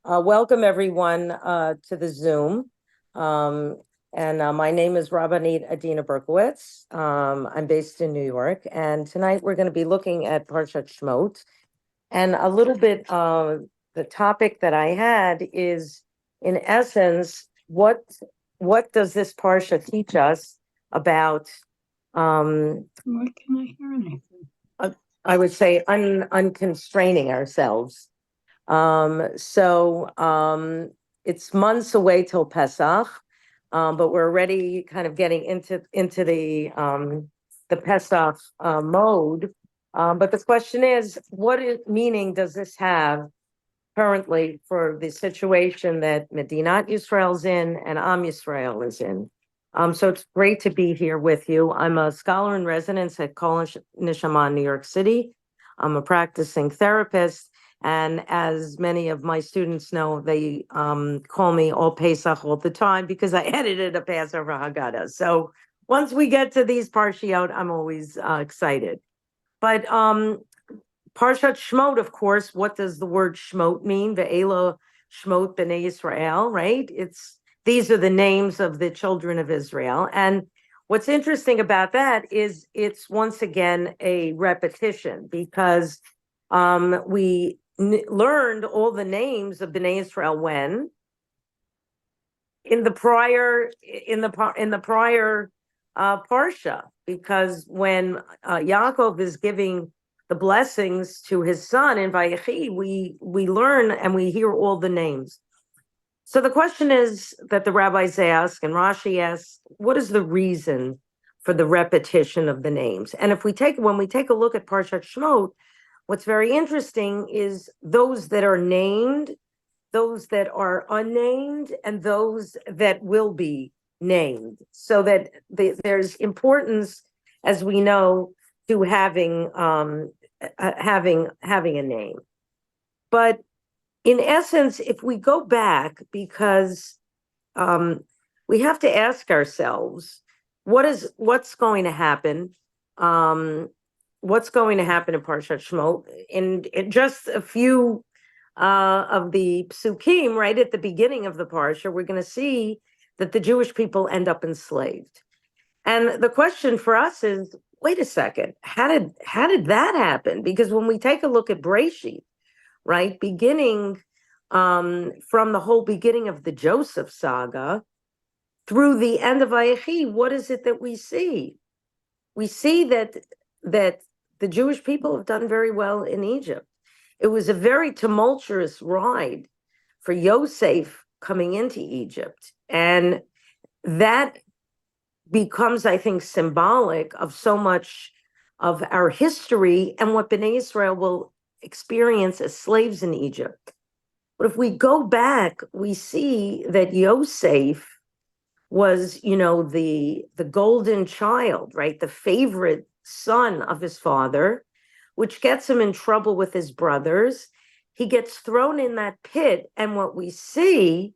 Welcome everyone to the Zoom. My name is Rabbanit Adena Berkowitz. I'm based in New York, and tonight we're going to be looking at Parshat Shemot. And a little bit the topic that I had is, in essence, what does this Parsha teach us about? Why can't I hear anything? I would say unconstraining ourselves. It's months away till Pesach, but we're already kind of getting into the Pesach mode. But the question is, meaning does this have currently for the situation that Medinat Yisrael's in and Am Yisrael is in? So it's great to be here with you. I'm a scholar in residence at Kol Neshama, New York City. I'm a practicing therapist. And as many of my students know, they call me all Pesach all the time because I edited a Passover Haggadah. So once we get to these Parshiot, I'm always excited. But Parshat Shemot, of course, what does the word Shemot mean? Ve'ela Shemot B'nai Yisrael, right? These are the names of the children of Israel. And what's interesting about that is it's once again a repetition because we learned all the names of Bnei Israel when in the prior parsha, because when Yaakov is giving the blessings to his son in Vayechi, we learn and we hear all the names. So the question is that the rabbis ask and Rashi asks, what is the reason for the repetition of the names? And when we take a look at Parshat Shemot, what's very interesting is those that are named, those that are unnamed, and those that will be named. So that there's importance, as we know, to having a name. But in essence, if we go back, because we have to ask ourselves, what's going to happen? What's going to happen in Parshat Shemot? In just a few of the psukim, right at the beginning of the parsha, we're going to see that the Jewish people end up enslaved. And the question for us is, wait a second, how did that happen? Because when we take a look at Breshit, right, beginning from the whole beginning of the Joseph saga through the end of Vayechi, what is it that we see? We see that the Jewish people have done very well in Egypt. It was a very tumultuous ride for Yosef coming into Egypt. And that becomes, I think, symbolic of so much of our history and what Bnei Israel will experience as slaves in Egypt. But if we go back, we see that Yosef was, the golden child, right? The favorite son of his father, which gets him in trouble with his brothers. He gets thrown in that pit. And what we see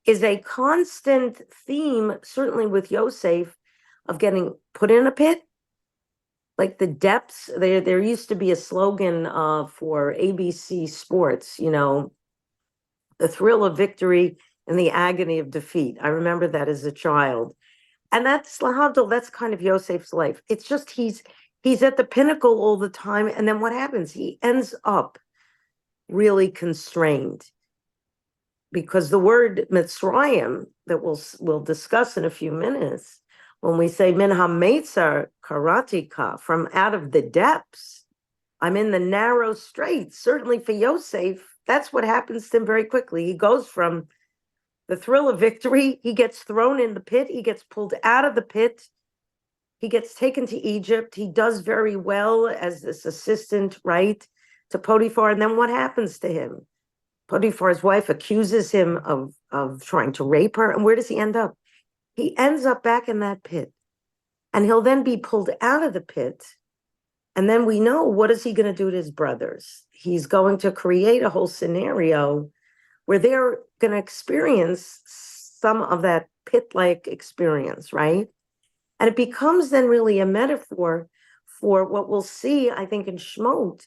is a constant theme, certainly with Yosef, of getting put in a pit. Like the depths, there used to be a slogan for ABC Sports, the thrill of victory and the agony of defeat. I remember that as a child. And that's lahavdil, that's kind of Yosef's life. It's just he's at the pinnacle all the time. And then what happens? He ends up really constrained. Because the word Mitzrayim that we'll discuss in a few minutes, when we say min hametzar karatika, from out of the depths, I'm in the narrow straits. Certainly for Yosef, that's what happens to him very quickly. He goes from the thrill of victory, he gets thrown in the pit, he gets pulled out of the pit, he gets taken to Egypt, he does very well as this assistant, right, to Potiphar, and then what happens to him? Potiphar's wife accuses him of trying to rape her, and where does he end up? He ends up back in that pit, and he'll then be pulled out of the pit, and then we know, what is he going to do to his brothers? He's going to create a whole scenario where they're going to experience some of that pit-like experience, right? And it becomes then really a metaphor for what we'll see, I think, in Shemot,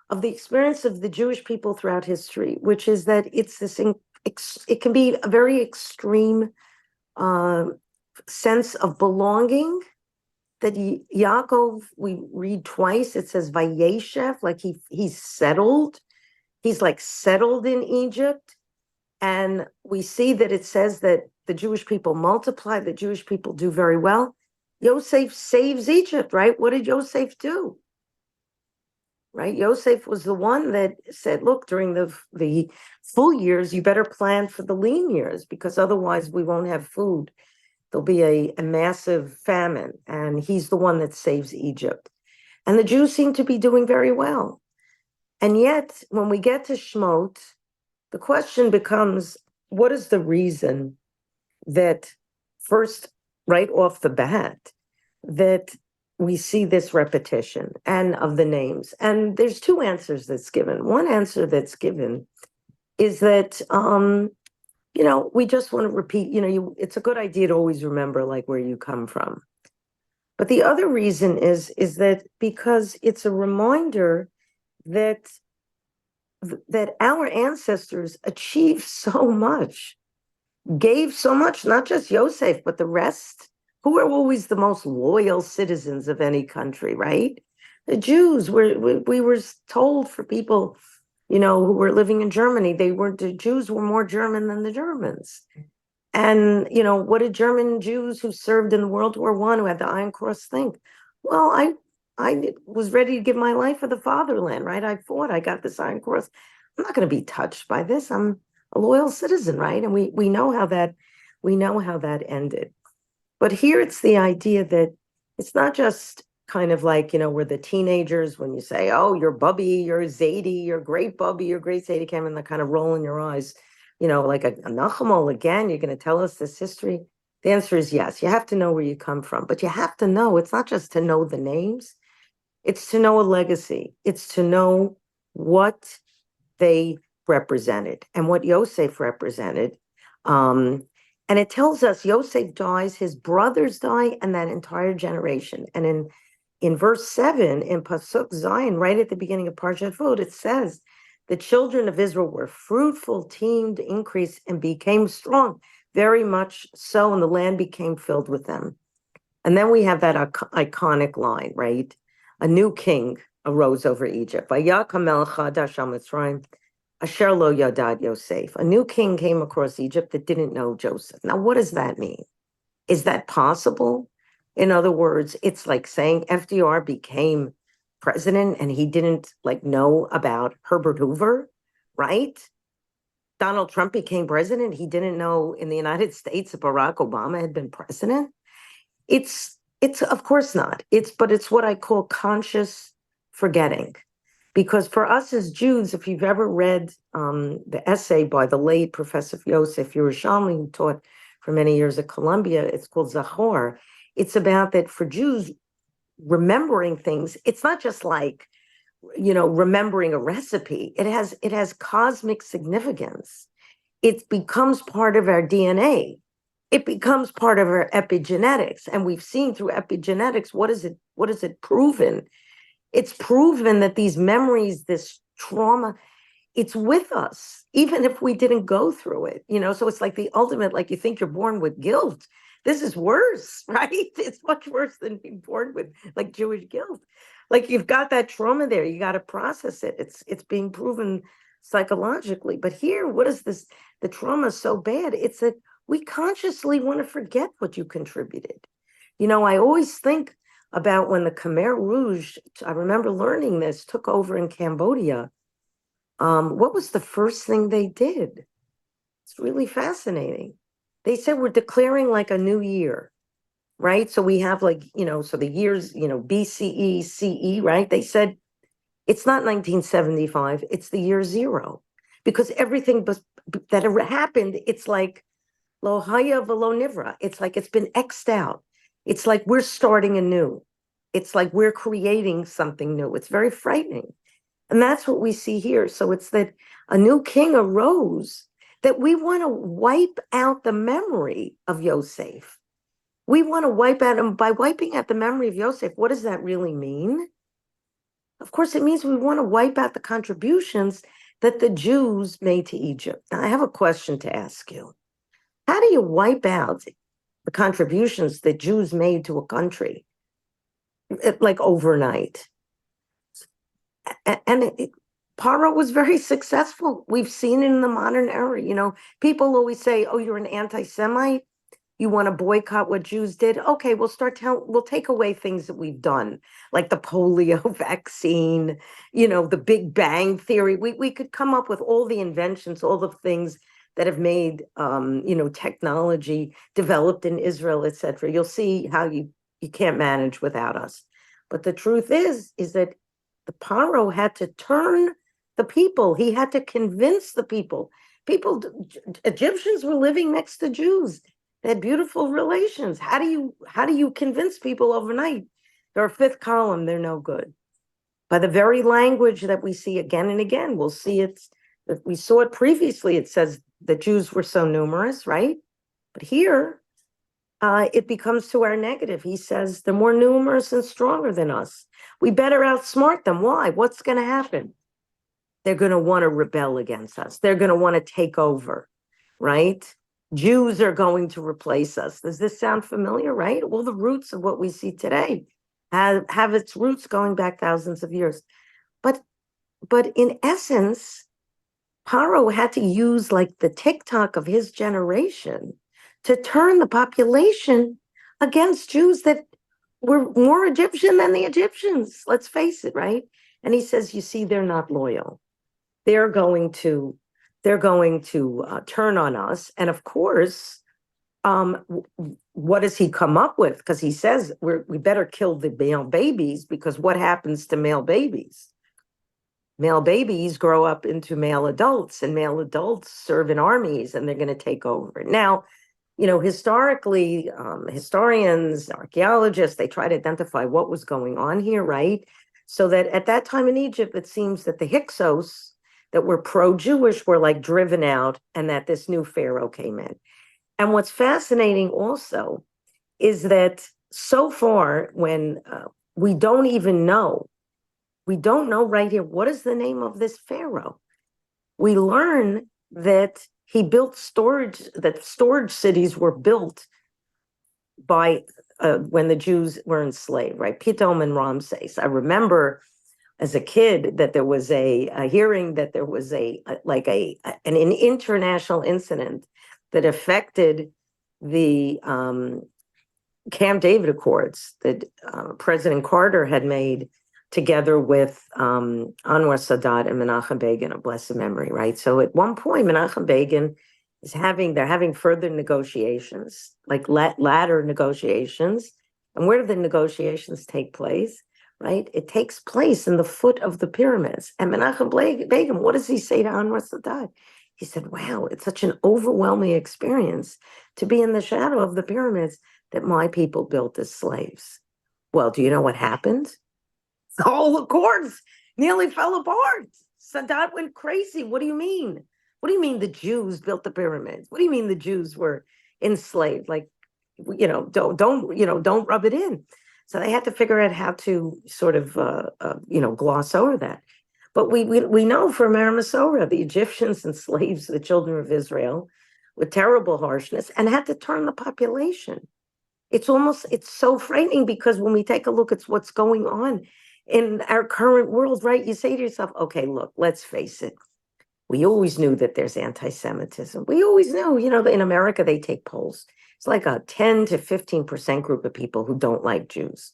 of the experience of the Jewish people throughout history, which is that it's this, it can be a very extreme sense of belonging that Yaakov, we read twice, it says Vayeshev, like he's settled. He's like settled in Egypt. And we see that it says that the Jewish people multiply, the Jewish people do very well. Yosef saves Egypt, right? What did Yosef do? Right? Yosef was the one that said, look, during the full years, you better plan for the lean years because otherwise we won't have food. There'll be a massive famine. And he's the one that saves Egypt. And the Jews seem to be doing very well. And yet, when we get to Shemot, the question becomes, what is the reason that first, right off the bat, that we see this repetition and of the names? And there's two answers that's given. One answer that's given is that, we just want to repeat, it's a good idea to always remember like where you come from. But the other reason is that because it's a reminder that our ancestors achieved so much, gave so much, not just Yosef, but the rest, who are always the most loyal citizens of any country, right? The Jews we were told for people, who were living in Germany, the Jews were more German than the Germans. And, what did German Jews who served in World War I, who had the Iron Cross, think? Well, I was ready to give my life for the fatherland, right? I fought, I got this Iron Cross. I'm not going to be touched by this. I'm a loyal citizen, right? And we know how that ended. But here it's the idea that it's not just kind of like, we're the teenagers when you say, oh, you're Bubby, you're Zadie, you're great Bubby, you're great Zadie, came and they're kind of rolling your eyes, like a Nachamol again, you're going to tell us this history? The answer is yes. You have to know where you come from, but you have to know, it's not just to know the names, it's to know a legacy. It's to know what they represented and what Yosef represented. And it tells us Yosef dies, his brothers die, and that entire generation. And in verse 7, in Pasuk Zion, right at the beginning of Parshat Shavua, it says, the children of Israel were fruitful, teemed, increased, and became strong, very much so, and the land became filled with them. And then we have that iconic line, right? A new king arose over Egypt. Vayakam melech chadash al Mitzrayim, asher lo yadad Yosef. A new king came across Egypt that didn't know Joseph. Now, what does that mean? Is that possible? In other words, it's like saying FDR became president and he didn't know about Herbert Hoover, right? Donald Trump became president. He didn't know in the United States that Barack Obama had been president. It's of course not. But it's what I call conscious forgetting. Because for us as Jews, if you've ever read the essay by the late Professor Yosef Yerushalmi, who taught for many years at Columbia, it's called Zachor. It's about that for Jews, remembering things, it's not just like, remembering a recipe. It has cosmic significance. It becomes part of our DNA. It becomes part of our epigenetics. And we've seen through epigenetics, what is it proven? It's proven that these memories, this trauma, it's with us, even if we didn't go through it, so it's like the ultimate, like you think you're born with guilt. This is worse, right? It's much worse than being born with like Jewish guilt. Like you've got that trauma there, you got to process it. It's being proven psychologically. But here, what is this? The trauma is so bad. It's that we consciously want to forget what you contributed. I always think about when the Khmer Rouge, I remember learning this, took over in Cambodia. What was the first thing they did? It's really fascinating. They said, we're declaring like a new year, right? So we have so the years, BCE, CE, right? They said, it's not 1975, it's the year zero. Because everything that happened, it's like, lo haya v'lo nivra. It's like it's been X'd out. It's like we're starting anew. It's like we're creating something new. It's very frightening. And that's what we see here. So it's that a new king arose, that we want to wipe out the memory of Yosef. We want to wipe out him. By wiping out the memory of Yosef, what does that really mean? of course, it means we want to wipe out the contributions that the Jews made to Egypt. Now, I have a question to ask you. How do you wipe out the contributions that Jews made to a country, like overnight? And Paro was very successful. We've seen it in the modern era. People always say, "Oh, you're an anti-Semite. You want to boycott what Jews did." Okay, we'll take away things that we've done, like the polio vaccine, the Big Bang Theory. We could come up with all the inventions, all the things that have made technology developed in Israel, etc. You'll see how you can't manage without us. But the truth is that the Paro had to turn the people. He had to convince the people. Egyptians were living next to Jews. They had beautiful relations. How do you convince people overnight? They're a fifth column. They're no good. By the very language that we see again and again, we'll see it. We saw it previously. It says the Jews were so numerous, right? But here, it becomes to our negative. He says they're more numerous and stronger than us. We better outsmart them. Why? What's going to happen? They're going to want to rebel against us. They're going to want to take over, right? Jews are going to replace us. Does this sound familiar, right? All the roots of what we see today have its roots going back thousands of years. But in essence, Paro had to use like the TikTok of his generation to turn the population against Jews that were more Egyptian than the Egyptians. Let's face it, right? And he says, you see, they're not loyal. They're going to turn on us. And of course, what does he come up with? Because he says we better kill the male babies, because what happens to male babies? Male babies grow up into male adults, and male adults serve in armies, and they're going to take over. Now, historically, historians, archaeologists, they try to identify what was going on here, right? So that at that time in Egypt, it seems that the Hyksos that were pro-Jewish were like driven out, and that this new pharaoh came in. And what's fascinating also is that so far, when we don't know right here, what is the name of this pharaoh? We learn that he built storage cities were built by when the Jews were enslaved, right? Pithom and Ramses. I remember as a kid that there was a hearing that there was an international incident that affected the Camp David Accords that President Carter had made together with Anwar Sadat and Menachem Begin of blessed memory, right? So at one point, Menachem Begin they're having further negotiations, like ladder negotiations. And where do the negotiations take place, right? It takes place in the foot of the pyramids. And Menachem Begin, what does he say to Anwar Sadat? He said, wow, it's such an overwhelming experience to be in the shadow of the pyramids that my people built as slaves. Well, do you know what happened? The whole Accords nearly fell apart. Sadat went crazy. What do you mean? What do you mean the Jews built the pyramids? What do you mean the Jews were enslaved? Like, don't rub it in. So they had to figure out how to sort of, gloss over that. But we know from our Masorah, the Egyptians enslaved the children of Israel with terrible harshness and had to turn the population. It's so frightening, because when we take a look at what's going on in our current world, right? You say to yourself, okay, look, let's face it. We always knew that there's anti-Semitism. We always knew, in America, they take polls. It's like a 10 to 15% group of people who don't like Jews.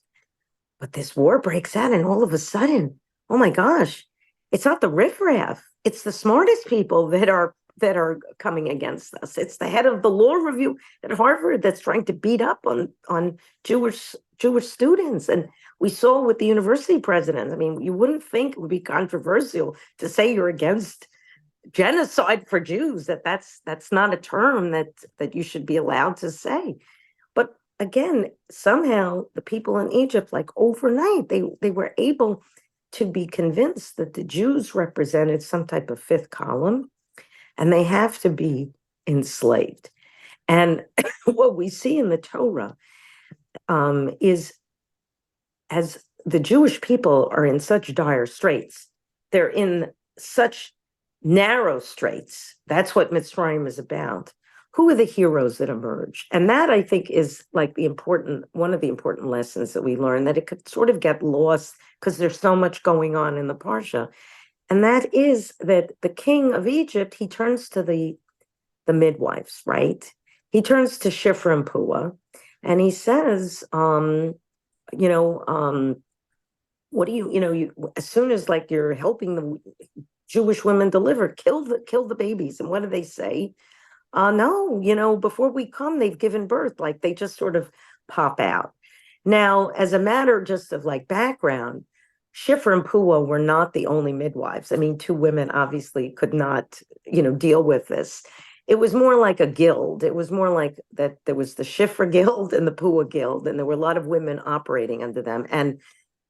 But this war breaks out, and all of a sudden, oh my gosh, it's not the riffraff. It's the smartest people that are coming against us. It's the head of the law review at Harvard that's trying to beat up on Jewish students. And we saw with the university presidents. I mean, you wouldn't think it would be controversial to say you're against genocide for Jews, that's not a term that you should be allowed to say. But again, somehow the people in Egypt, like overnight, they were able to be convinced that the Jews represented some type of fifth column, and they have to be enslaved. And what we see in the Torah is as the Jewish people are in such dire straits. They're in such narrow straits. That's what Mitzrayim is about. Who are the heroes that emerge? And that, I think, is like one of the important lessons that we learn, that it could sort of get lost because there's so much going on in the Parsha. And that is that the king of Egypt, he turns to the midwives, right? He turns to Shifra and Puah, and he says, what do you, as soon as like you're helping the Jewish women deliver, kill the babies. And what do they say? No, before we come, they've given birth. Like they just sort of pop out. Now, as a matter just of like background, Shifra and Puah were not the only midwives. I mean, two women obviously could not, deal with this. It was more like a guild. It was more like that there was the Shifra Guild and the Puah Guild, and there were a lot of women operating under them. And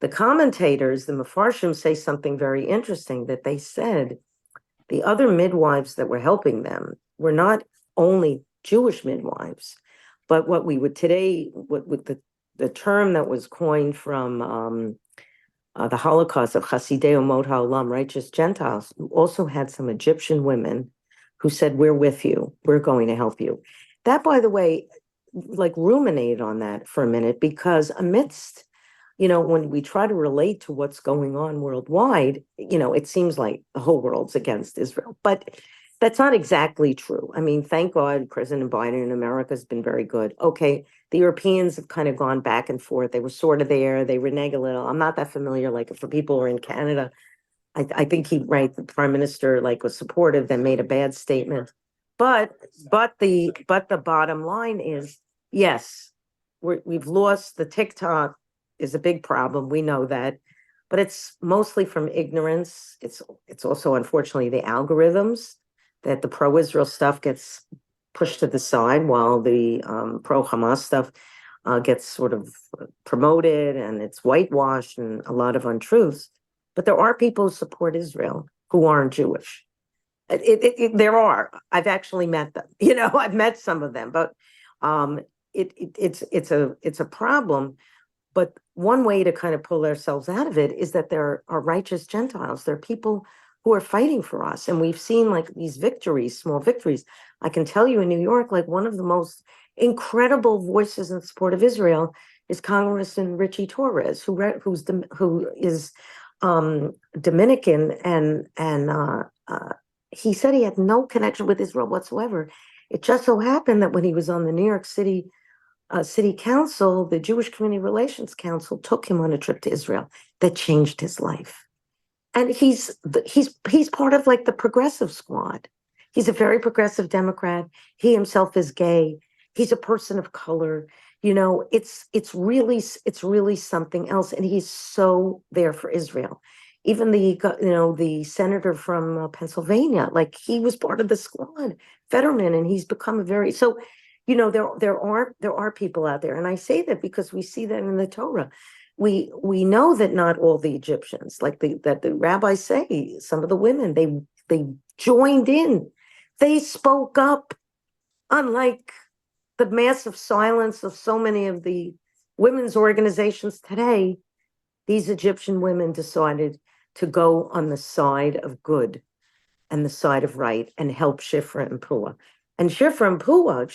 the commentators, the Mefarshim, say something very interesting, that they said the other midwives that were helping them were not only Jewish midwives, but what we would today, with the term that was coined from the Holocaust of Chasidei Umot HaOlam, righteous Gentiles, who also had some Egyptian women who said, we're with you, we're going to help you. That, by the way, like ruminate on that for a minute, because amidst, when we try to relate to what's going on worldwide, it seems like the whole world's against Israel, but that's not exactly true. I mean, thank God President Biden in America has been very good. Okay, the Europeans have kind of gone back and forth. They were sort of there. They renege a little. I'm not that familiar. Like for people who are in Canada, I think the prime minister was supportive, then made a bad statement. But the bottom line is, yes, we've lost. The TikTok is a big problem. We know that, but it's mostly from ignorance. It's also, unfortunately, the algorithms, that the pro-Israel stuff gets pushed to the side while the pro-Hamas stuff gets sort of promoted, and it's whitewashed and a lot of untruths. But there are people who support Israel who aren't Jewish. There are. I've actually met them. I've met some of them, but it's a problem. But one way to kind of pull ourselves out of it is that there are righteous Gentiles. There are people who are fighting for us. And we've seen like these victories, small victories. I can tell you in New York, like one of the most incredible voices in support of Israel is Congressman Richie Torres, who is Dominican, and he said he had no connection with Israel whatsoever. It just so happened that when he was on the New York City Council, the Jewish Community Relations Council took him on a trip to Israel that changed his life. And he's part of like the progressive squad. He's a very progressive Democrat. He himself is gay. He's a person of color. It's really something else. And he's so there for Israel. Even the senator from Pennsylvania, like he was part of the squad, Fetterman, and he's become there are people out there. And I say that because we see that in the Torah. We know that not all the Egyptians, that the rabbis say, some of the women, they joined in. They spoke up, unlike the massive silence of so many of the women's organizations today. These Egyptian women decided to go on the side of good and the side of right and help Shifra and Puah. And Shifra and Puah,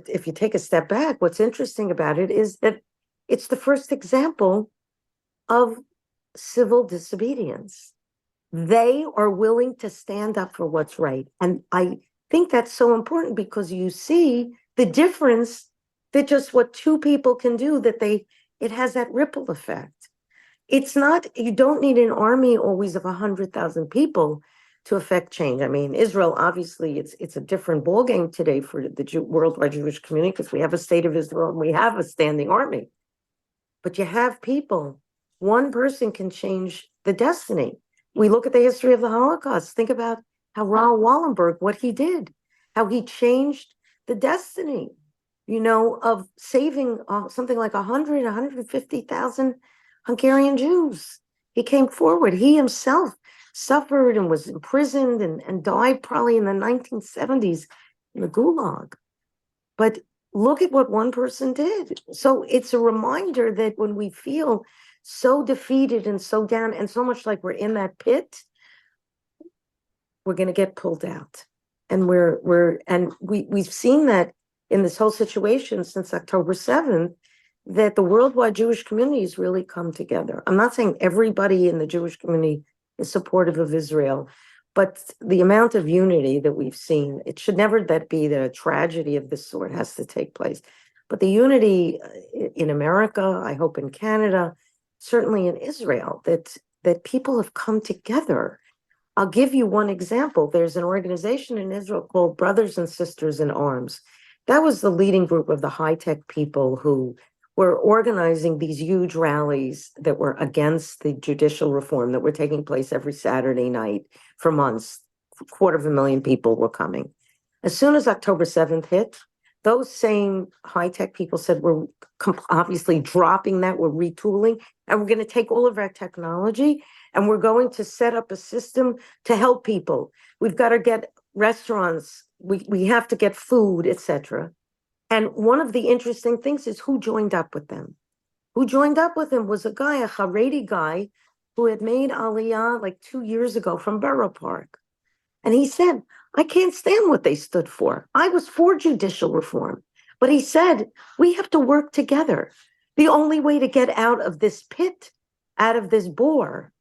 if you take a step back, what's interesting about it is that it's the first example of civil disobedience. They are willing to stand up for what's right. And I think that's so important, because you see the difference that just what two people can do, it has that ripple effect. It's not, you don't need an army always of 100,000 people to affect change. I mean, Israel, obviously, it's a different ballgame today for the worldwide Jewish community, because we have a state of Israel and we have a standing army. But you have people. One person can change the destiny. We look at the history of the Holocaust. Think about how Raoul Wallenberg, what he did, how he changed the destiny, of saving something like 150,000 Hungarian Jews. He came forward. He himself suffered and was imprisoned and died probably in the 1970s in the Gulag. But look at what one person did. So it's a reminder that when we feel so defeated and so down, and so much like we're in that pit, we're going to get pulled out. And we've seen that in this whole situation since October 7th, that the worldwide Jewish communities really come together. I'm not saying everybody in the Jewish community is supportive of Israel, but the amount of unity that we've seen, it should never be that a tragedy of this sort has to take place. But the unity in America, I hope in Canada, certainly in Israel, that people have come together. I'll give you one example. There's an organization in Israel called Brothers and Sisters in Arms. That was the leading group of the high-tech people who were organizing these huge rallies that were against the judicial reform that were taking place every Saturday night for months. 250,000 people were coming. As soon as October 7th hit, those same high-tech people said, we're obviously dropping that, we're retooling, and we're going to take all of our technology and we're going to set up a system to help people. We've got to get restaurants, we have to get food, etc. And one of the interesting things is who joined up with them. Who joined up with him was a guy, a Haredi guy, who had made Aliyah like 2 years ago from Borough Park. And he said, I can't stand what they stood for. I was for judicial reform. But he said, we have to work together. The only way to get out of this pit, out of this bore,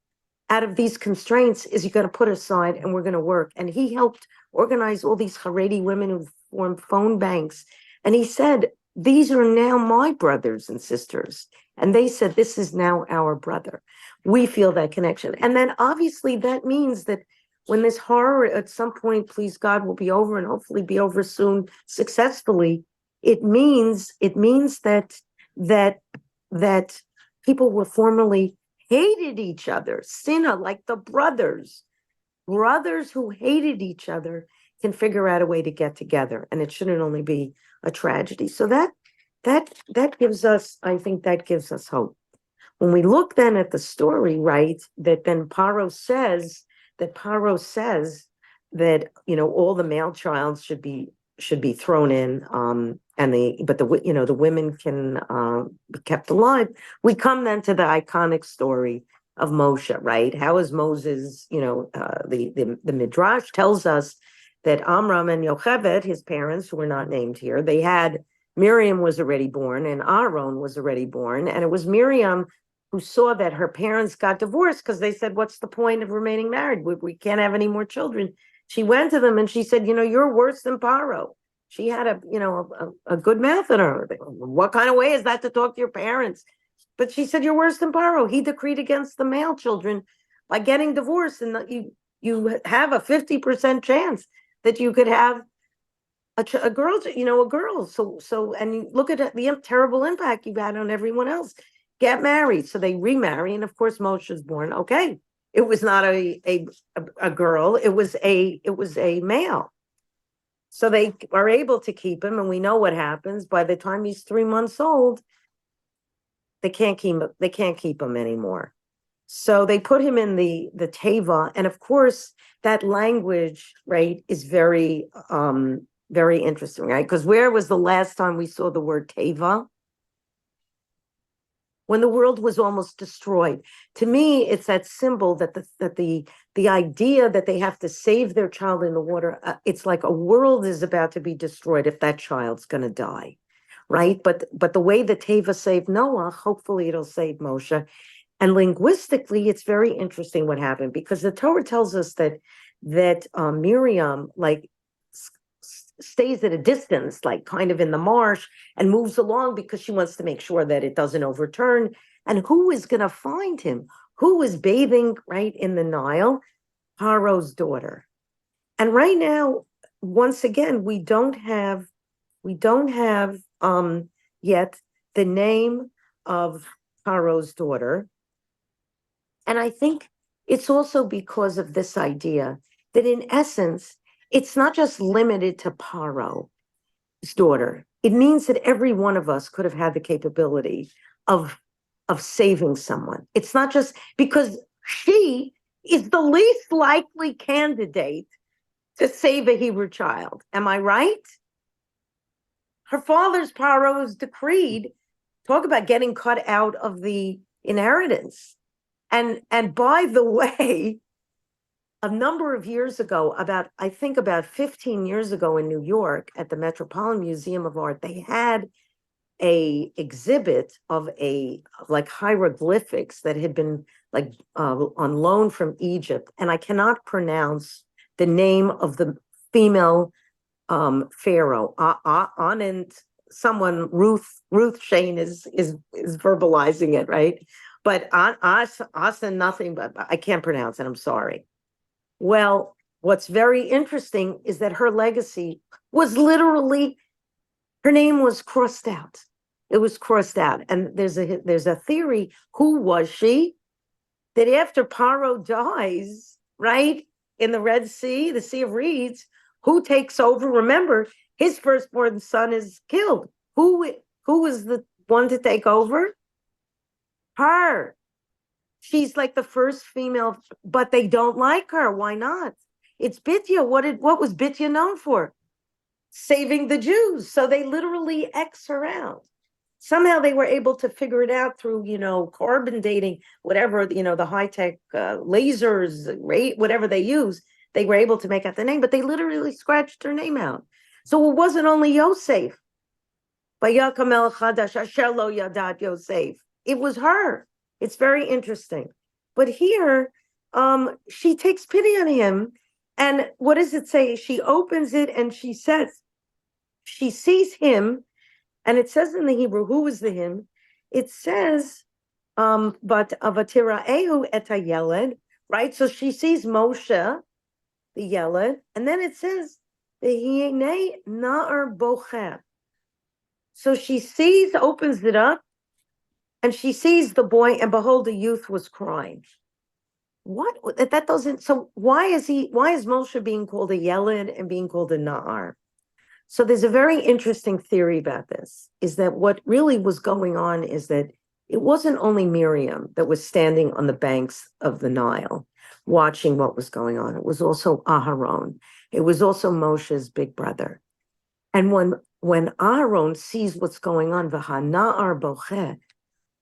out of these constraints is you got to put aside and we're going to work. And he helped organize all these Haredi women who formed phone banks. And he said, these are now my brothers and sisters. And they said, this is now our brother. We feel that connection. And then obviously that means that when this horror at some point, please God, will be over and hopefully be over soon successfully, it means that people were formerly hated each other, Sinna, like the brothers who hated each other can figure out a way to get together, and it shouldn't only be a tragedy. So that gives us, I think that gives us hope. When we look then at the story, right, that then Paro says that, you know, all the male child should be thrown in, and the women can be kept alive. We come then to the iconic story of Moshe, right? How is Moses, the Midrash tells us that Amram and Yocheved, his parents, who were not named here, they had, Miriam was already born and Aaron was already born, and it was Miriam who saw that her parents got divorced because they said, what's the point of remaining married? We can't have any more children. She went to them and she said, you're worse than Paro. She had a good mouth in her. What kind of way is that to talk to your parents? But she said, you're worse than Paro. He decreed against the male children by getting divorced, and that you have a 50% chance that you could have a girl, a girl. So, and you look at the terrible impact you've had on everyone else. Get married. So they remarry, and of course Moshe was born. Okay, it was not a girl. It was a male. So they are able to keep him, and we know what happens. By the time he's 3 months old, they can't keep him anymore. So they put him in the teva, and of course that language, right, is very very interesting, right? Because where was the last time we saw the word teva? When the world was almost destroyed. To me, it's that symbol that the idea that they have to save their child in the water, it's like a world is about to be destroyed if that child's going to die, right? But the way the Teva saved Noah, hopefully it'll save Moshe. And linguistically, it's very interesting what happened, because the Torah tells us that Miriam, like, stays at a distance, like kind of in the marsh, and moves along because she wants to make sure that it doesn't overturn. And who is going to find him? Who is bathing right in the Nile? Paro's daughter. And right now, once again, we don't have yet the name of Paro's daughter. And I think it's also because of this idea that in essence, it's not just limited to Paro's daughter. It means that every one of us could have had the capability of saving someone. It's not just because she is the least likely candidate to save a Hebrew child. Am I right? Her father's Paro is decreed. Talk about getting cut out of the inheritance. And by the way, a number of years ago, I think about 15 years ago in New York at the Metropolitan Museum of Art, they had a exhibit of like hieroglyphics that had been like on loan from Egypt. And I cannot pronounce the name of the female pharaoh. Anand, someone, Ruth Shane is verbalizing it, right? But Asa, nothing, but I can't pronounce it. I'm sorry. Well, what's very interesting is that her legacy was literally, her name was crossed out. It was crossed out. And there's a theory, who was she? That after Paro dies, right, in the Red Sea, the Sea of Reeds, who takes over? Remember, his firstborn son is killed. Who is the one to take over? Her. She's like the first female, but they don't like her. Why not? It's Bitya. What was Bitya known for? Saving the Jews. So they literally X her out. Somehow they were able to figure it out through, carbon dating, whatever, the high-tech lasers, whatever they use. They were able to make out the name, but they literally scratched her name out. So it wasn't only Yosef. It was her. It's very interesting. But here, she takes pity on him. And what does it say? She opens it and she says, she sees him, and it says in the Hebrew, who is the him? It says, but avatiraehu et hayeled, right? So she sees Moshe, the Yeled, and then it says, v'hinei na'ar bocher. So she sees, opens it up, and she sees the boy, and behold, the youth was crying. What? That doesn't, so why is Moshe being called a Yeled and being called a Na'ar? So there's a very interesting theory about this, is that what really was going on is that it wasn't only Miriam that was standing on the banks of the Nile watching what was going on. It was also Aharon. It was also Moshe's big brother. And when Aharon sees what's going on, v'hana'ar bocheh,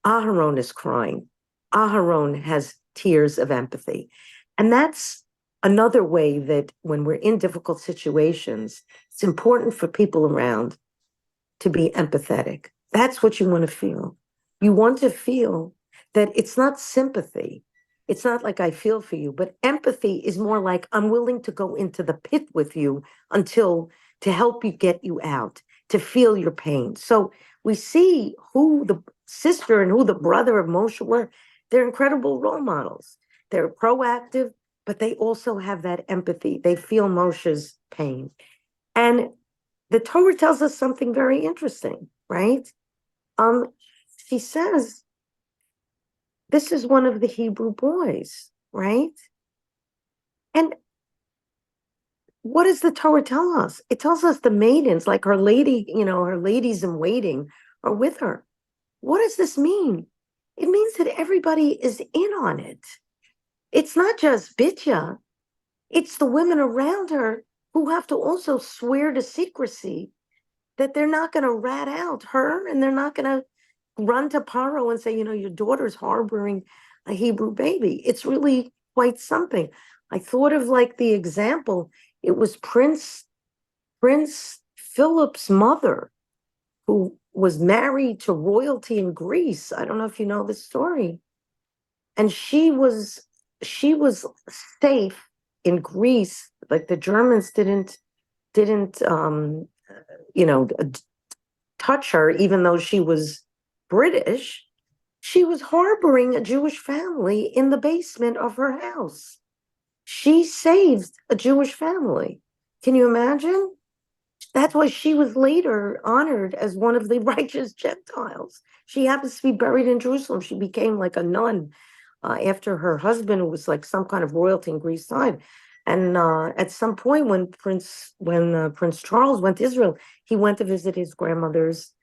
Aharon is crying. Aharon has tears of empathy. And that's another way that when we're in difficult situations, it's important for people around to be empathetic. That's what you want to feel. You want to feel that it's not sympathy. It's not like I feel for you, but empathy is more like I'm willing to go into the pit with you to help you get you out, to feel your pain. So we see who the sister and who the brother of Moshe were. They're incredible role models. They're proactive, but they also have that empathy. They feel Moshe's pain. And the Torah tells us something very interesting, right? She says, this is one of the Hebrew boys, right? And what does the Torah tell us? It tells us the maidens, like her ladies in waiting are with her. What does this mean? It means that everybody is in on it. It's not just Bitya. It's the women around her who have to also swear to secrecy that they're not going to rat out her, and they're not going to run to Paro and say, your daughter's harboring a Hebrew baby. It's really quite something. I thought of like the example, it was Prince Philip's mother, who was married to royalty in Greece. I don't know if you know this story. And she was safe in Greece. Like the Germans didn't touch her, even though she was British. She was harboring a Jewish family in the basement of her house. She saved a Jewish family. Can you imagine? That's why she was later honored as one of the righteous Gentiles. She happens to be buried in Jerusalem. She became like a nun after her husband was like some kind of royalty in Greece died. And at some point, when Prince Charles went to Israel, he went to visit his grandmother's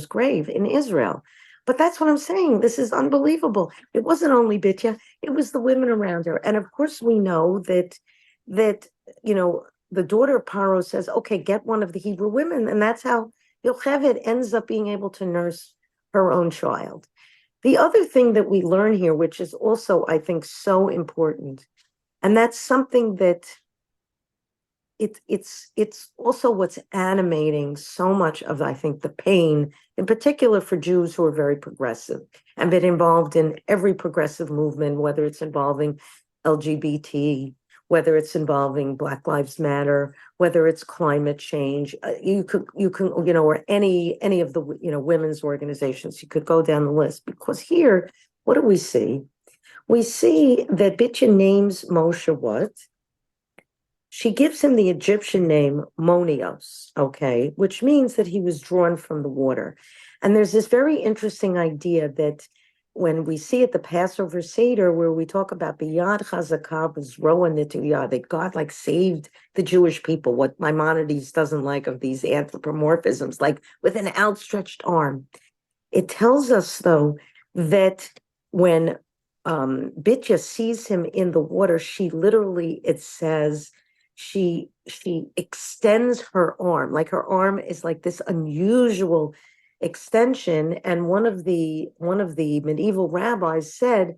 grave in Israel. But that's what I'm saying. This is unbelievable. It wasn't only Bitya; it was the women around her. And of course, we know that the daughter of Paro says, "Okay, get one of the Hebrew women," and that's how Yocheved ends up being able to nurse her own child. The other thing that we learn here, which is also, I think, so important, and that's something that it's also what's animating so much of, I think, the pain, in particular for Jews who are very progressive and been involved in every progressive movement, whether it's involving LGBT, whether it's involving Black Lives Matter, whether it's climate change. You can, or any of the, women's organizations. You could go down the list, because here, what do we see? We see that Bitya names Moshe what? She gives him the Egyptian name Monios, okay, which means that he was drawn from the water. And there's this very interesting idea that when we see at the Passover Seder, where we talk about Biyad Chazakah B'Zroa Nituyah, that God like saved the Jewish people, what Maimonides doesn't like of these anthropomorphisms, like with an outstretched arm. It tells us, though, that when Bitya sees him in the water, she literally, it says, she extends her arm, like her arm is like this unusual extension. And one of the medieval rabbis said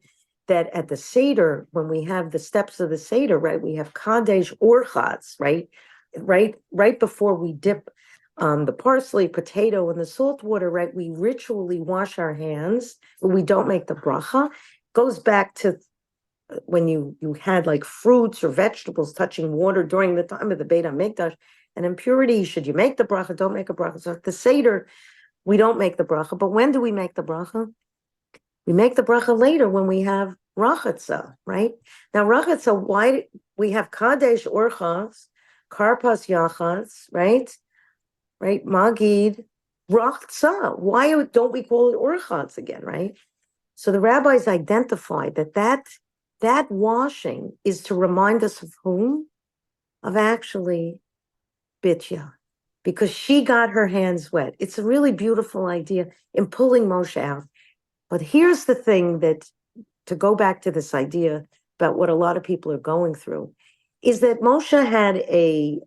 that at the Seder, when we have the steps of the Seder, right, we have Kadesh Orchatz, right before we dip the parsley, potato, and the salt water, right, we ritually wash our hands, but we don't make the bracha. Goes back to when you had like fruits or vegetables touching water during the time of the Beit HaMikdash, and impurity, should you make the bracha, don't make a bracha. So at the Seder, we don't make the bracha, but when do we make the bracha? We make the bracha later when we have rachatza, right? Now rachatza, why we have kadesh orchas, karpas yachas, right? Magid, rachatza. Why don't we call it orchats again, right? So the rabbis identified that washing is to remind us of whom? Of actually Bitya, because she got her hands wet. It's a really beautiful idea in pulling Moshe out. But here's the thing, that to go back to this idea about what a lot of people are going through, is that Moshe had a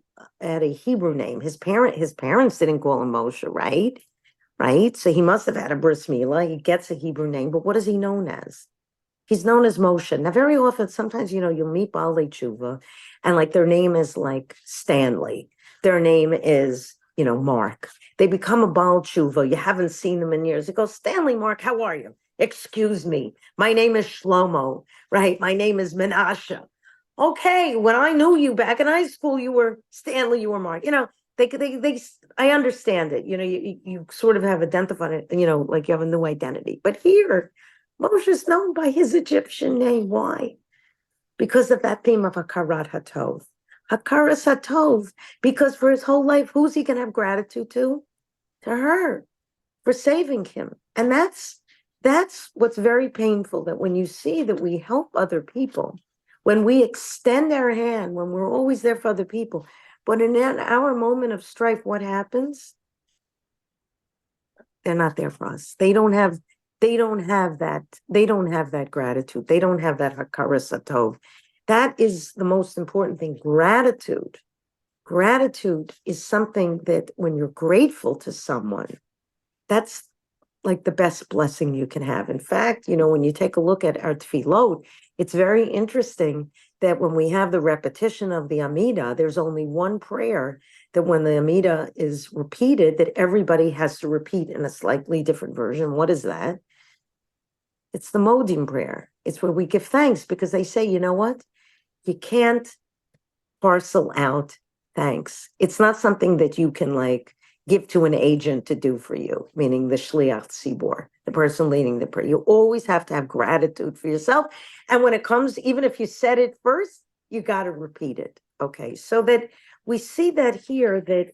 Hebrew name. His parents didn't call him Moshe, right? Right? So he must have had a bris milah. He gets a Hebrew name, but what is he known as? He's known as Moshe. Now, very often, sometimes, you'll meet Baalei Tshuva, and like their name is like Stanley. Their name is, Mark. They become a Baal Tshuva. You haven't seen them in years. It goes, Stanley, Mark, how are you? Excuse me. My name is Shlomo, right? My name is Menashe. Okay, when I knew you back in high school, you were Stanley, you were Mark. I understand it. You sort of have identified it, like you have a new identity. But here, Moshe is known by his Egyptian name. Why? Because of that theme of Hakarat Hatov. Hakaras Hatov, because for his whole life, who's he going to have gratitude to? To her, for saving him. And that's what's very painful, that when you see that we help other people, when we extend our hand, when we're always there for other people, but in our moment of strife, what happens? They're not there for us. They don't have that gratitude. They don't have that hakaras hatov. That is the most important thing. Gratitude is something that when you're grateful to someone, that's like the best blessing you can have. In fact, when you take a look at our tefillot, it's very interesting that when we have the repetition of the Amidah, there's only one prayer that when the Amidah is repeated, that everybody has to repeat in a slightly different version. What is that? It's the Modim prayer. It's where we give thanks, because they say, you know what? You can't parcel out thanks. It's not something that you can like give to an agent to do for you, meaning the shliach tzibor, the person leading the prayer. You always have to have gratitude for yourself. And when it comes, even if you said it first, you got to repeat it. Okay, so that we see that here, that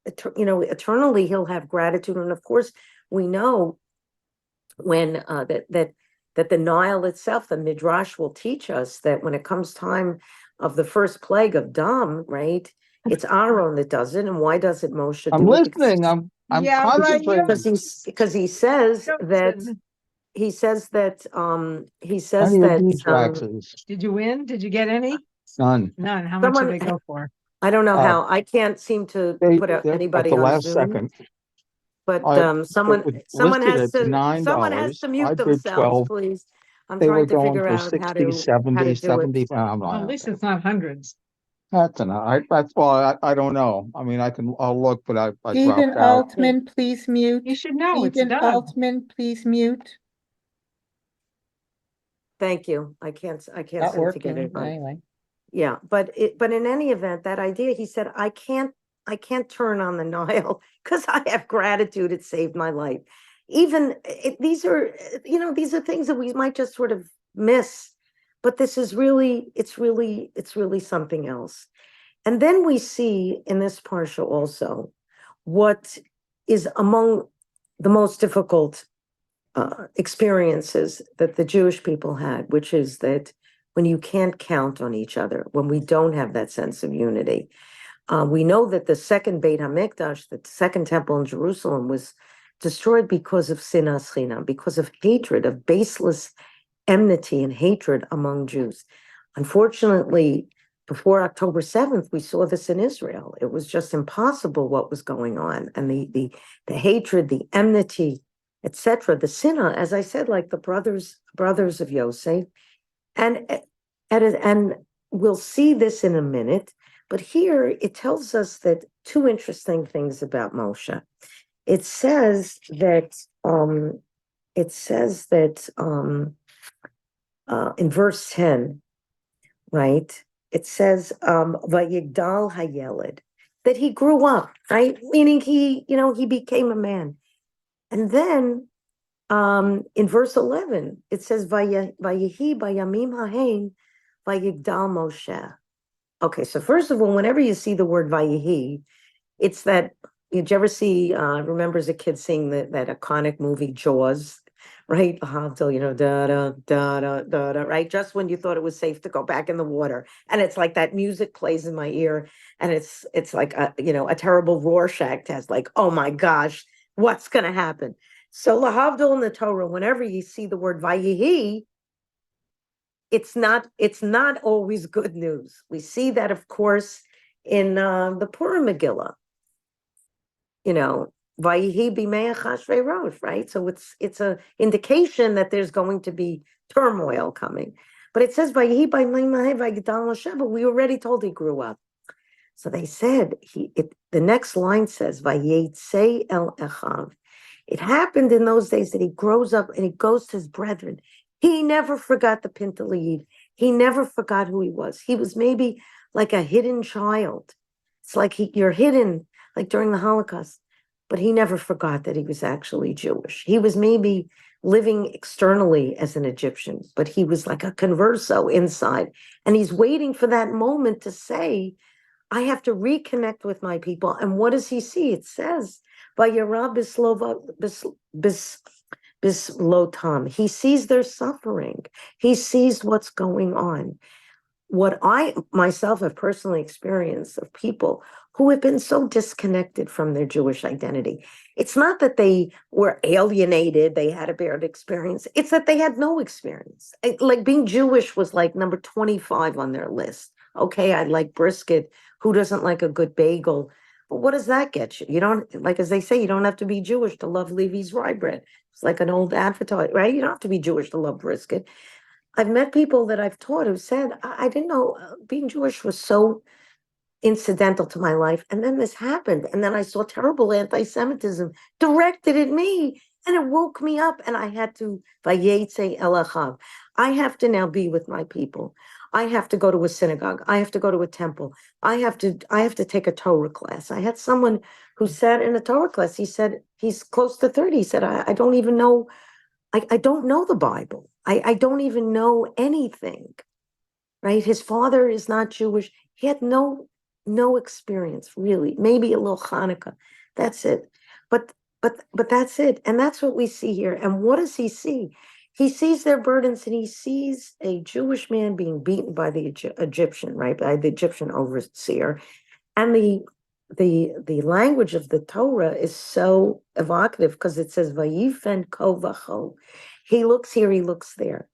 eternally he'll have gratitude. And of course, we know when that the Nile itself, the Midrash will teach us that when it comes time of the first plague of Dam, right? It's Aaron that does it, and why does it Moshe do I'm it? listening. I'm Yeah, but concentrating. Because he says Don't that listen. he says that Plenty of beeswaxes. Did you win? Did you get any? None. None. How much someone, did they go for? I don't know Uh, how, I can't seem to put out They're at anybody the on last Zoom. second. But it was someone listed has at to $9. I mute bid themselves, 12. please. I'm They were trying to going figure for out 60, how 70, to do it. 70. I'm Well, like, at least okay. it's not hundreds. That's enough. I don't know. I mean, I'll look, but I Stephen dropped out. Altman, please mute. You should know it's Stephen done. Altman, please mute. Thank you. I can't Not seem to get working, it on. anyway. Yeah, but in any event, that idea, he said, I can't turn on the Nile because I have gratitude. It saved my life. Even these are, these are things that we might just sort of miss, but this is really, it's really something else. And then we see in this parsha also what is among the most difficult experiences that the Jewish people had, which is that when you can't count on each other, when we don't have that sense of unity. We know that the second Beit HaMikdash, the second temple in Jerusalem, was destroyed because of sinas chinam, because of hatred, of baseless enmity and hatred among Jews. Unfortunately, before October 7th, we saw this in Israel. It was just impossible what was going on. And the hatred, the enmity, etc., the sinna, as I said, like the brothers of Yosef. And we'll see this in a minute, but here it tells us that two interesting things about Moshe. It says that in verse 10, right? It says Vayigdal Hayeled, that he grew up, right? Meaning he became a man. And then in verse 11, it says Vayehi Bayamim Hahein Vayigdal Moshe. Okay, so first of all, whenever you see the word Vayehi, it's that, did you ever see, remember as a kid seeing that iconic movie Jaws, right? Da da da da da, right? Just when you thought it was safe to go back in the water, and it's like that music plays in my ear, and it's like a terrible Rorschach test, like, oh my gosh, what's gonna happen? So lahavdil in the Torah, whenever you see the word Vayehi, it's not always good news. We see that, of course, in the Purim Megillah. Vayihi b'mei Achashvei Rosh, right? So it's a indication that there's going to be turmoil coming. But it says Vayihi b'mei Vayigdal Moshe, but we already told he grew up. So they said the next line says Vayetzei el Echav. It happened in those days that he grows up and he goes to his brethren. He never forgot the Pintaliyid. He never forgot who he was. He was maybe like a hidden child. It's like you're hidden, like during the Holocaust. But he never forgot that he was actually Jewish. He was maybe living externally as an Egyptian, but he was like a converso inside. And he's waiting for that moment to say, I have to reconnect with my people. And what does he see? It says, Vayera bislotam. He sees their suffering. He sees what's going on. What I myself have personally experienced of people who have been so disconnected from their Jewish identity. It's not that they were alienated, they had a bad experience. It's that they had no experience. Like being Jewish was like number 25 on their list. Okay, I like brisket. Who doesn't like a good bagel? But what does that get you? You don't, like as they say, you don't have to be Jewish to love Levy's rye bread. It's like an old advertise, right? You don't have to be Jewish to love brisket. I've met people that I've taught who said, I didn't know being Jewish was so incidental to my life. And then this happened. And then I saw terrible anti-Semitism directed at me. And it woke me up. And I had to, Vayetze Elachav. I have to now be with my people. I have to go to a synagogue. I have to go to a temple. I have to take a Torah class. I had someone who sat in a Torah class. He said, he's close to 30. He said, I don't even know. I don't know the Bible. I don't even know anything, right? His father is not Jewish. He had no experience, really. Maybe a little Hanukkah. That's it. But that's it. And that's what we see here. And what does he see? He sees their burdens, and he sees a Jewish man being beaten by the Egyptian, right? By the Egyptian overseer. And the language of the Torah is so evocative because it says Vayifen kovacho. He looks here, he looks there.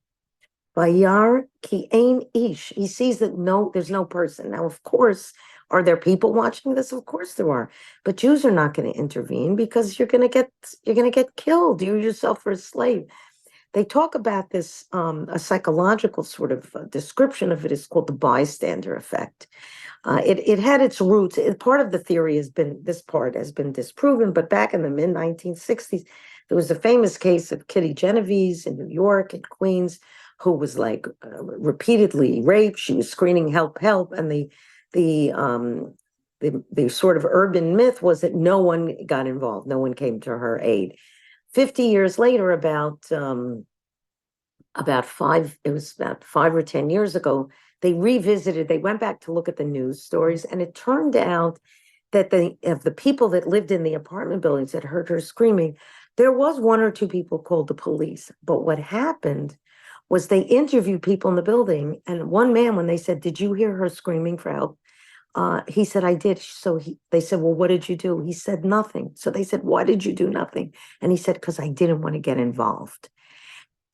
Vayar ki ein ish. He sees that there's no person. Now, of course, Are there people watching this? Of course there are. But Jews are not going to intervene because you're going to get killed. You yourself are a slave. They talk about this, a psychological sort of description of it is called the bystander effect. It had its roots. Part of the theory this part has been disproven, but back in the mid 1960s, there was a famous case of Kitty Genovese in New York and Queens, who was like repeatedly raped. She was screaming, "Help, help!" And the sort of urban myth was that no one got involved, no one came to her aid. 50 years later, about 5 or 10 years ago, they went back to look at the news stories, and it turned out that of the people that lived in the apartment buildings that heard her screaming, there was 1 or 2 people called the police. But what happened was they interviewed people in the building, and one man, when they said, "Did you hear her screaming for help?" He said, "I did." They said, "Well, what did you do?" He said, "Nothing." So they said, "Why did you do nothing?" And he said, "Because I didn't want to get involved."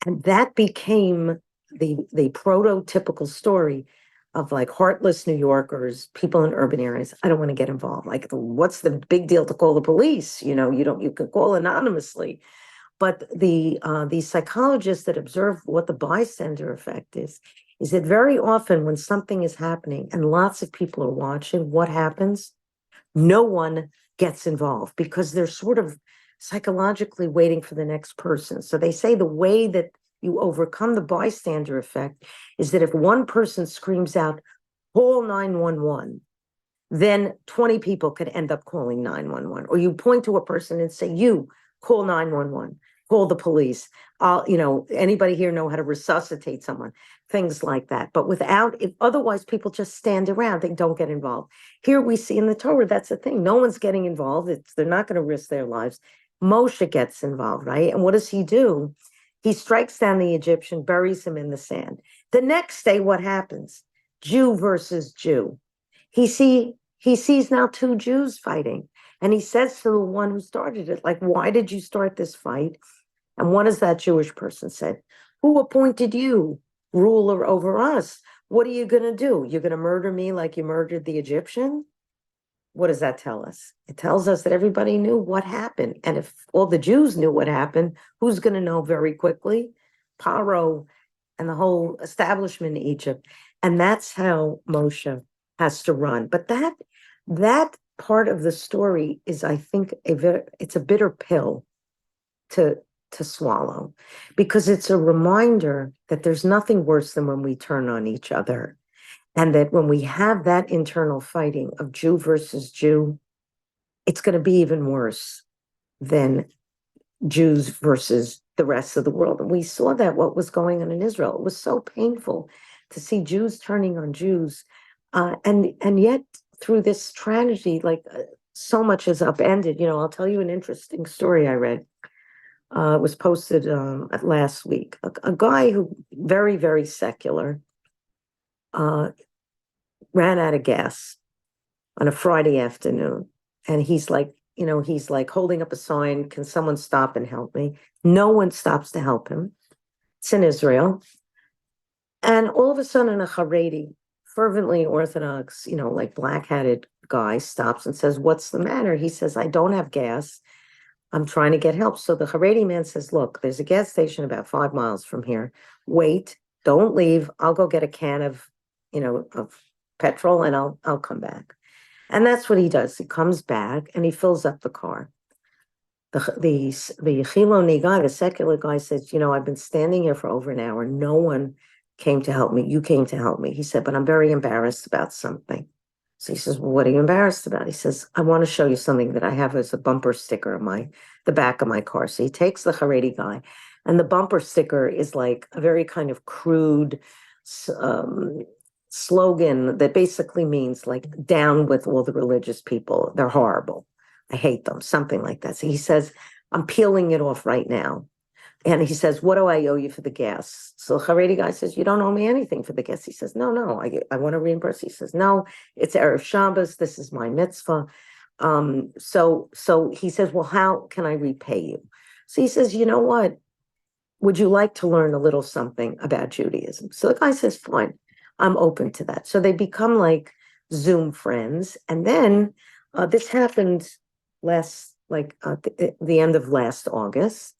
And that became the prototypical story of like heartless New Yorkers, people in urban areas. I don't want to get involved. Like, what's the big deal to call the police? You can call anonymously. But the psychologists that observe what the bystander effect is that very often when something is happening and lots of people are watching, what happens? No one gets involved because they're sort of psychologically waiting for the next person. So they say the way that you overcome the bystander effect is that if one person screams out, "Call 911," then 20 people could end up calling 911. Or you point to a person and say, "You call 911, call the police. Anybody here know how to resuscitate someone?" Things like that. But otherwise people just stand around, they don't get involved. Here we see in the Torah, that's the thing. No one's getting involved. They're not going to risk their lives. Moshe gets involved, right? And what does he do? He strikes down the Egyptian, buries him in the sand. The next day, what happens? Jew versus Jew. He sees now 2 Jews fighting. And he says to the one who started it, like, "Why did you start this fight?" And what does that Jewish person say? "Who appointed you ruler over us? What are you going to do? You're going to murder me like you murdered the Egyptian?" What does that tell us? It tells us that everybody knew what happened. And if all the Jews knew what happened, who's going to know very quickly? Paro and the whole establishment in Egypt. And that's how Moshe has to run. But that part of the story is, I think, it's a bitter pill to swallow, because it's a reminder that there's nothing worse than when we turn on each other. And that when we have that internal fighting of Jew versus Jew, it's going to be even worse than Jews versus the rest of the world. And we saw that what was going on in Israel. It was so painful to see Jews turning on Jews. And yet through this tragedy, so much is upended. I'll tell you an interesting story I read. It was posted last week. A guy who very, very secular, ran out of gas on a Friday afternoon. And he's like holding up a sign, "Can someone stop and help me?" No one stops to help him. It's in Israel. And all of a sudden, a Haredi, fervently Orthodox, black-hatted guy stops and says, "What's the matter?" He says, "I don't have gas. I'm trying to get help." So the Haredi man says, "Look, there's a gas station about 5 miles from here. Wait, don't leave. I'll go get a can of petrol, and I'll come back." And that's what he does. He comes back and he fills up the car. The Chiloni guy, the secular guy, says, "I've been standing here for over an hour. No one came to help me. You came to help me." He said, "But I'm very embarrassed about something." So he says, "Well, what are you embarrassed about?" He says, "I want to show you something that I have as a bumper sticker on the back of my car." So he takes the Haredi guy, and the bumper sticker is like a very kind of crude slogan that basically means like, "Down with all the religious people. They're horrible. I hate them," something like that. So he says, "I'm peeling it off right now." And he says, "What do I owe you for the gas?" So the Haredi guy says, "You don't owe me anything for the gas." He says, No, I want to reimburse." He says, "No, it's Erev Shabbos. This is my mitzvah." So he says, "Well, how can I repay you?" So he says, "You know what? Would you like to learn a little something about Judaism?" So the guy says, "Fine, I'm open to that." So they become like Zoom friends. And then this happened the end of last August.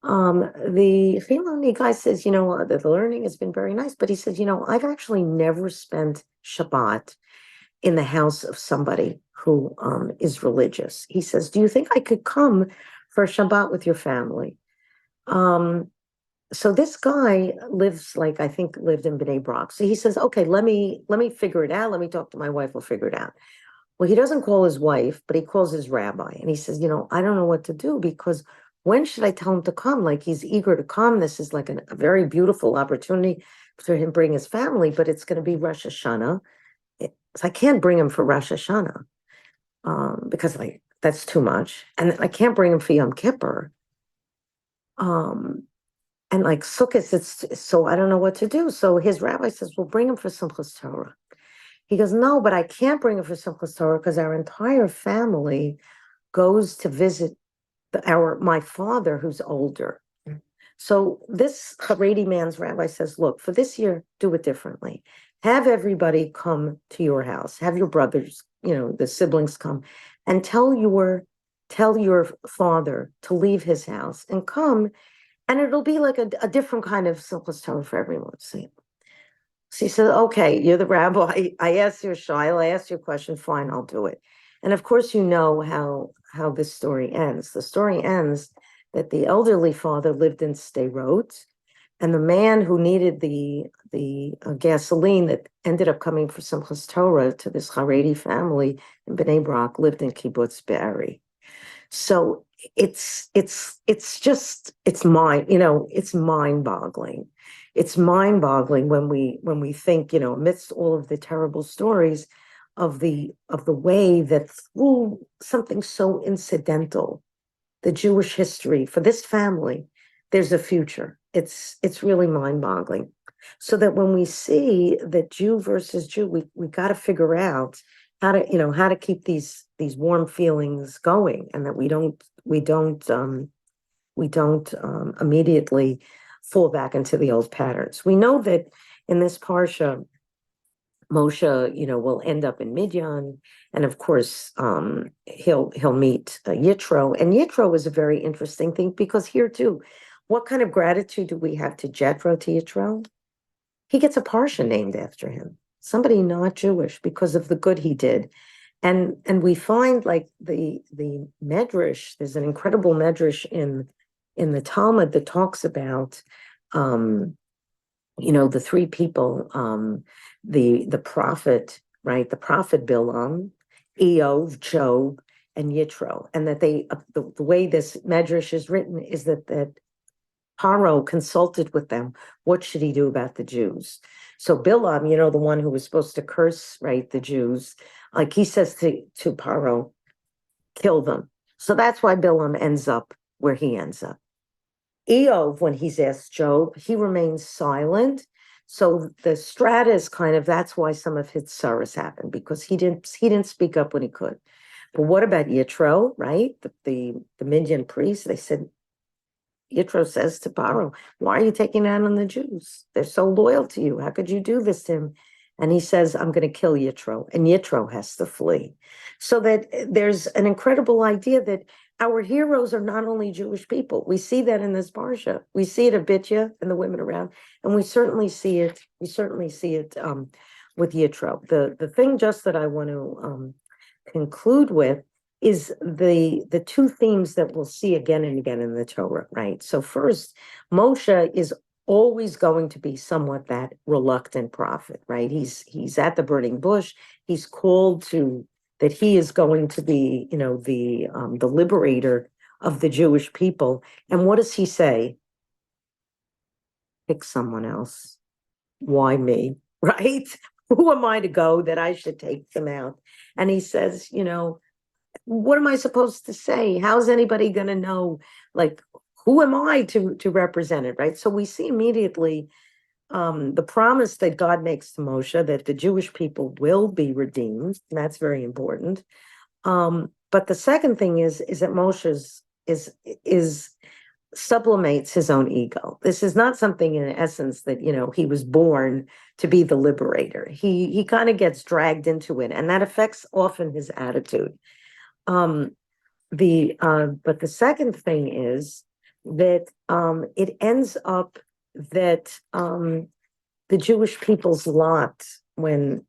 The Filoni guy says, the learning has been very nice, but he says, I've actually never spent Shabbat in the house of somebody who is religious. He says, do you think I could come for Shabbat with your family? So this guy lives, I think lived in Bnei Brak. So he says, okay, let me figure it out. Let me talk to my wife. We'll figure it out. Well, he doesn't call his wife, but he calls his rabbi. And he says, I don't know what to do, because when should I tell him to come? He's eager to come. This is a very beautiful opportunity for him to bring his family, but it's going to be Rosh Hashanah. So I can't bring him for Rosh Hashanah because that's too much. And I can't bring him for Yom Kippur. And Sukkot, so I don't know what to do. So his rabbi says, well, bring him for Simchas Torah. He goes, no, but I can't bring him for Simchas Torah because our entire family goes to visit my father who's older. So this Haredi man's rabbi says, look, for this year, do it differently. Have everybody come to your house. Have your brothers, the siblings come, and tell your father to leave his house and come, and it'll be like a different kind of Simchas Torah for everyone. So he said, okay, you're the rabbi. I asked you a shayla, I asked you a question. Fine, I'll do it. And of course, you know how this story ends. The story ends that the elderly father lived in Sderot, and the man who needed the gasoline that ended up coming for Simchas Torah to this Haredi family in Bnei Brak lived in Kibbutz Be'eri. So it's mind-boggling. It's mind-boggling when we think, amidst all of the terrible stories of the way that through something so incidental, the Jewish history for this family, there's a future. It's really mind-boggling. So that when we see that Jew versus Jew, we got to figure out how to keep these warm feelings going, and that we don't immediately fall back into the old patterns. We know that in this parsha, Moshe, will end up in Midian, and of course, he'll meet Yitro, and Yitro is a very interesting thing, because here too, what kind of gratitude do we have to Jethro, to Yitro? He gets a parsha named after him, somebody not Jewish, because of the good he did. And we find the medrash, there's an incredible medrash in the Talmud that talks about the three people, the prophet, right? The prophet Bilam, Eov, Job, and Yitro. And that the way this medrash is written is that Paro consulted with them. What should he do about the Jews? So Bilam, the one who was supposed to curse, right, the Jews, he says to Paro, kill them. So that's why Bilam ends up where he ends up. Eov, when he's asked Job, he remains silent. So the strata is that's why some of his sorrows happened, because he didn't speak up when he could. But what about Yitro, right? The Midian priest, they said, Yitro says to Paro, why are you taking out on the Jews? They're so loyal to you. How could you do this to him? And he says, I'm going to kill Yitro. And Yitro has to flee. So that there's an incredible idea that our heroes are not only Jewish people. We see that in this parsha. We see it at Bitya and the women around. And we certainly see it with Yitro. The thing just that I want to conclude with is the two themes that we'll see again and again in the Torah, right? So first, Moshe is always going to be somewhat that reluctant prophet, right? He's at the burning bush. He's called to that he is going to be, the liberator of the Jewish people. And what does he say? Pick someone else. Why me? Right? Who am I to go that I should take them out? And he says, what am I supposed to say? How's anybody going to know? Who am I to represent it, right? So we see immediately the promise that God makes to Moshe that the Jewish people will be redeemed. And that's very important. But the second thing is that Moshe is sublimates his own ego. This is not something in essence that, he was born to be the liberator. He kind of gets dragged into it, and that affects often his attitude. But the second thing is that it ends up that the Jewish people's lot when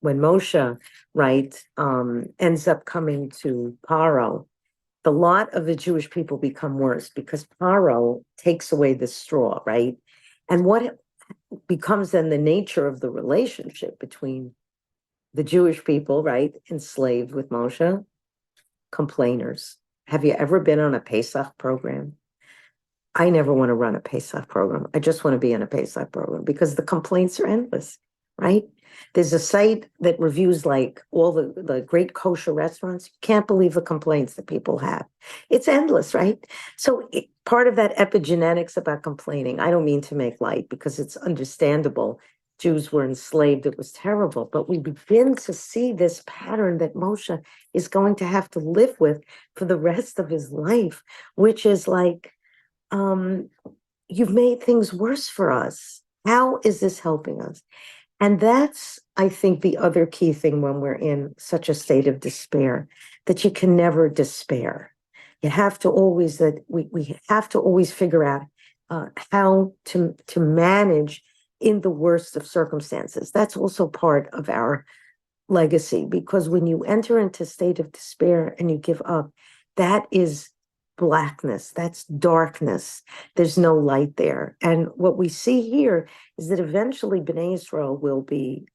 Moshe, right, ends up coming to Paro, the lot of the Jewish people become worse because Paro takes away the straw, right? And what becomes then the nature of the relationship between the Jewish people, right, enslaved with Moshe, complainers. Have you ever been on a Pesach program? I never want to run a Pesach program. I just want to be in a Pesach program because the complaints are endless, right? There's a site that reviews like all the great kosher restaurants. You can't believe the complaints that people have. It's endless, right? So part of that epigenetics about complaining, I don't mean to make light because it's understandable. Jews were enslaved. It was terrible. But we begin to see this pattern that Moshe is going to have to live with for the rest of his life, which is like, you've made things worse for us. How is this helping us? And that's, I think, the other key thing when we're in such a state of despair, that you can never despair. You have to always, we have to always figure out how to manage in the worst of circumstances. That's also part of our legacy, because when you enter into a state of despair and you give up, that is blackness, that's darkness. There's no light there. And what we see here is that eventually Bnei Israel will be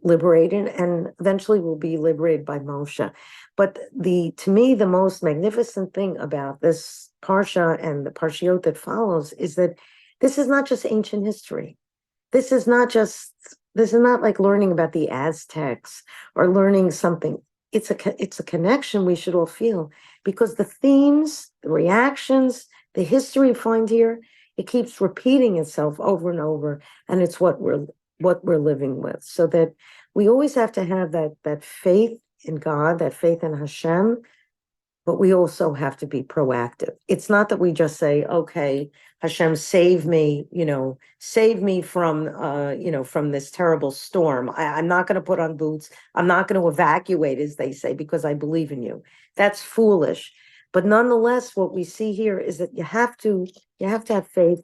liberated, and eventually will be liberated by Moshe. But to me, the most magnificent thing about this Parsha and the Parshiot that follows is that this is not just ancient history. This is not like learning about the Aztecs or learning something. It's a connection we should all feel, because the themes, the reactions, the history you find here, it keeps repeating itself over and over, and it's what we're living with. So that we always have to have that faith in God, that faith in Hashem, but we also have to be proactive. It's not that we just say, okay, Hashem, save me from this terrible storm. I'm not going to put on boots. I'm not going to evacuate, as they say, because I believe in you. That's foolish. But nonetheless, what we see here is that you have to have faith,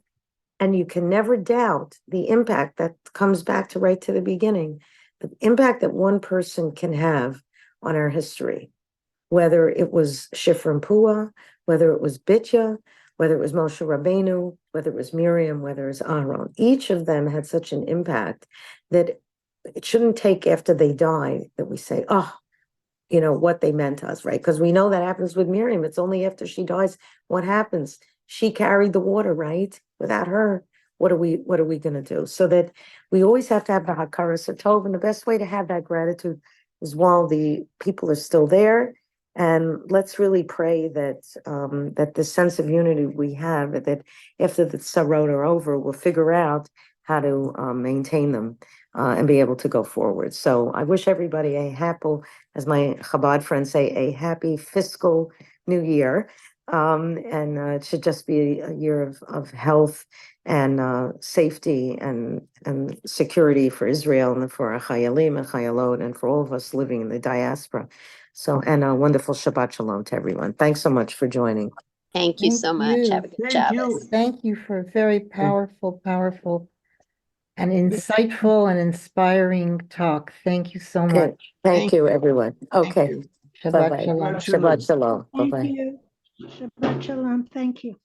and you can never doubt the impact that comes back to right to the beginning, the impact that one person can have on our history. Whether it was Shifra and Puah, whether it was Bitya, whether it was Moshe Rabbeinu, whether it was Miriam, whether it was Aaron, each of them had such an impact that it shouldn't take after they die that we say, oh, what they meant to us, right? Because we know that happens with Miriam. It's only after she dies, what happens? She carried the water, right? Without her, what are we going to do? So that we always have to have the Hakaras Hatov, and the best way to have that gratitude is while the people are still there. And let's really pray that that the sense of unity we have, that after the Sarot are over, we'll figure out how to maintain them and be able to go forward. So I wish everybody a happy, as my Chabad friends say, a happy fiscal new year. And it should just be a year of health and safety and security for Israel and for our Chayalim and Chayalot and for all of us living in the diaspora. So, and a wonderful Shabbat Shalom to everyone. Thanks so much for joining. Thank you Thank so much. you. Have a good Thank you. Shabbos. Thank you for a very powerful and insightful and inspiring talk. Thank you so Okay. much. Thank you, everyone. Okay. you. Shabbat Bye-bye. shalom. Shabbat Shalom. Thank Bye-bye. you. Shabbat shalom. Thank you.